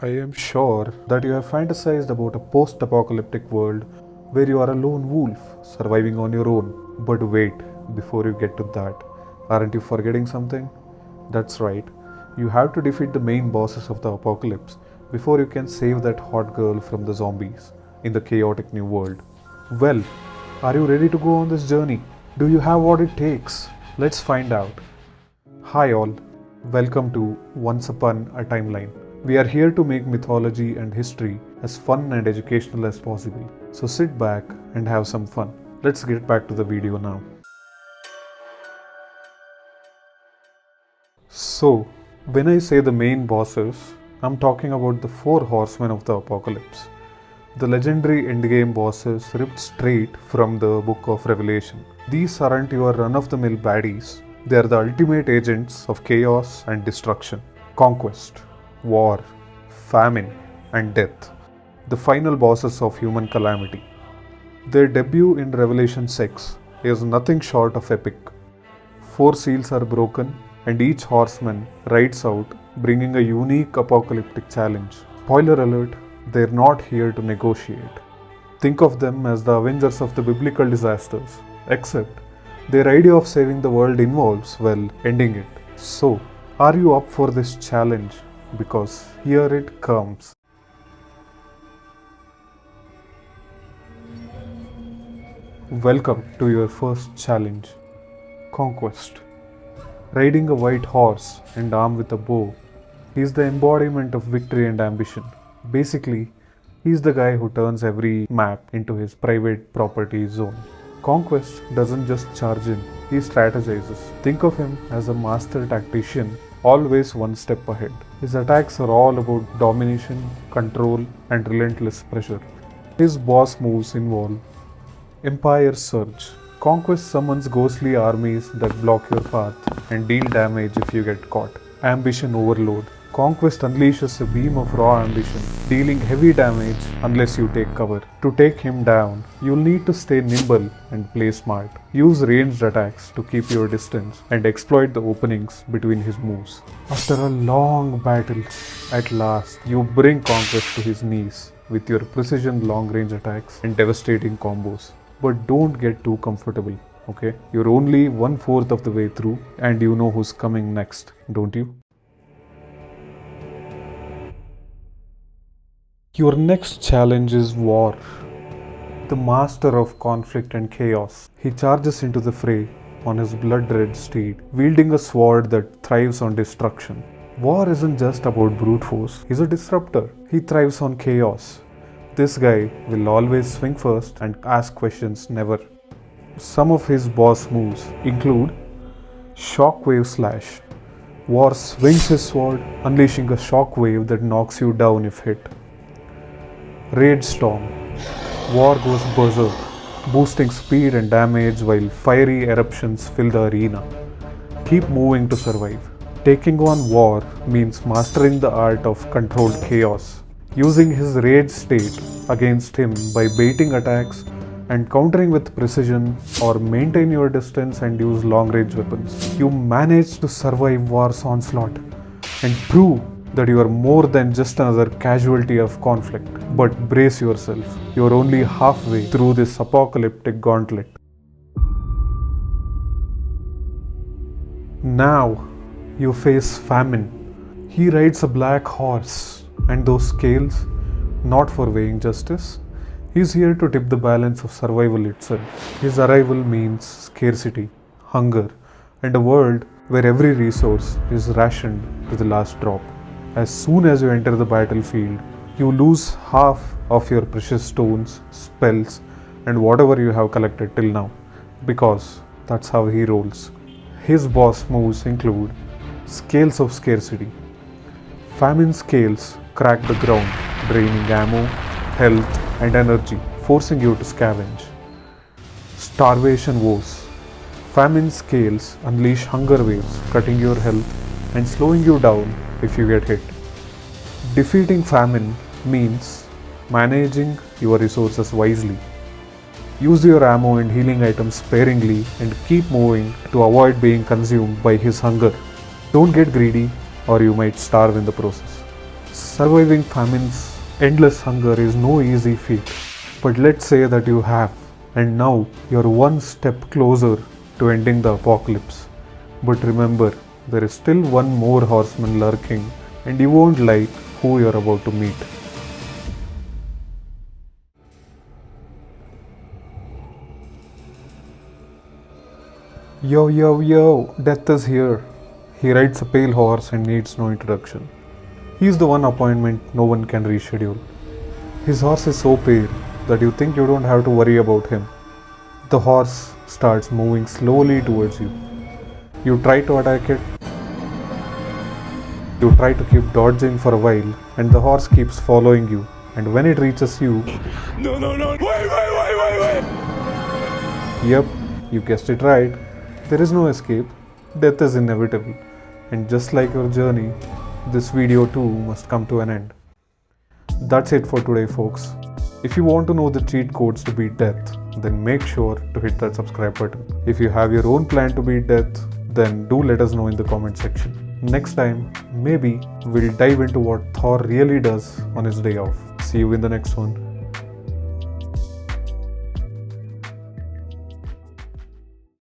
I am sure that you have fantasized about a post apocalyptic world where you are a lone wolf surviving on your own. But wait, before you get to that, aren't you forgetting something? That's right, you have to defeat the main bosses of the apocalypse before you can save that hot girl from the zombies in the chaotic new world. Well, are you ready to go on this journey? Do you have what it takes? Let's find out. Hi, all. Welcome to Once Upon a Timeline. We are here to make mythology and history as fun and educational as possible. So sit back and have some fun. Let's get back to the video now. So, when I say the main bosses, I'm talking about the four horsemen of the apocalypse. The legendary endgame bosses ripped straight from the book of Revelation. These aren't your run-of-the-mill baddies. They are the ultimate agents of chaos and destruction. Conquest, war, famine, and death. The final bosses of human calamity. Their debut in Revelation 6 is nothing short of epic. Four seals are broken, and each horseman rides out, bringing a unique apocalyptic challenge. Spoiler alert, they're not here to negotiate. Think of them as the Avengers of the biblical disasters, except their idea of saving the world involves, well, ending it. So, are you up for this challenge? Because here it comes. Welcome to your first challenge, Conquest. Riding a white horse and armed with a bow, he's the embodiment of victory and ambition. Basically, he's the guy who turns every map into his private property zone. Conquest doesn't just charge in, he strategizes. Think of him as a master tactician, always one step ahead. His attacks are all about domination, control, and relentless pressure. His boss moves involve Empire Surge. Conquest summons ghostly armies that block your path and deal damage if you get caught. Ambition Overload. Conquest unleashes a beam of raw ambition, dealing heavy damage unless you take cover. To take him down, you'll need to stay nimble and play smart. Use ranged attacks to keep your distance and exploit the openings between his moves. After a long battle, at last, you bring Conquest to his knees with your precision long-range attacks and devastating combos. But don't get too comfortable, okay? You're only 1/4 of the way through and you know who's coming next, don't you? Your next challenge is War. The master of conflict and chaos. He charges into the fray on his blood-red steed, wielding a sword that thrives on destruction. War isn't just about brute force, he's a disruptor. He thrives on chaos. This guy will always swing first and ask questions never. Some of his boss moves include Shockwave Slash. War swings his sword, unleashing a shockwave that knocks you down if hit. Rage Storm. War goes berserk, boosting speed and damage while fiery eruptions fill the arena. Keep moving to survive. Taking on War means mastering the art of controlled chaos, using his rage state against him by baiting attacks and countering with precision, or maintain your distance and use long-range weapons. You manage to survive War's onslaught and prove that you are more than just another casualty of conflict. But brace yourself, you are only halfway through this apocalyptic gauntlet. Now you face Famine. He rides a black horse, and those scales, not for weighing justice. He's here to tip the balance of survival itself. His arrival means scarcity, hunger, and a world where every resource is rationed to the last drop. As soon as you enter the battlefield, you lose half of your precious stones, spells, and whatever you have collected till now, because that's how he rolls. His boss moves include Scales of Scarcity. Famine scales crack the ground, draining ammo, health, and energy, forcing you to scavenge. Starvation Woes. Famine scales unleash hunger waves, cutting your health and slowing you down if you get hit. Defeating famine means managing your resources wisely. Use your ammo and healing items sparingly and keep moving to avoid being consumed by his hunger. Don't get greedy or you might starve in the process. Surviving famine's endless hunger is no easy feat, but let's say that you have, and now you're one step closer to ending the apocalypse. But remember, there is still one more horseman lurking, and you won't like who you're about to meet. Yo, yo, yo, Death is here. He rides a pale horse and needs no introduction. He's the one appointment no one can reschedule. His horse is so pale that you think you don't have to worry about him. The horse starts moving slowly towards you. You try to attack it. You try to keep dodging for a while, and the horse keeps following you. And when it reaches you, No, wait. yep, you guessed it right. There is no escape. Death is inevitable. And just like your journey, this video too must come to an end. That's it for today, folks. If you want to know the cheat codes to beat death, then make sure to hit that subscribe button. If you have your own plan to beat death, then do let us know in the comment section. Next time, maybe we'll dive into what Thor really does on his day off. See you in the next one.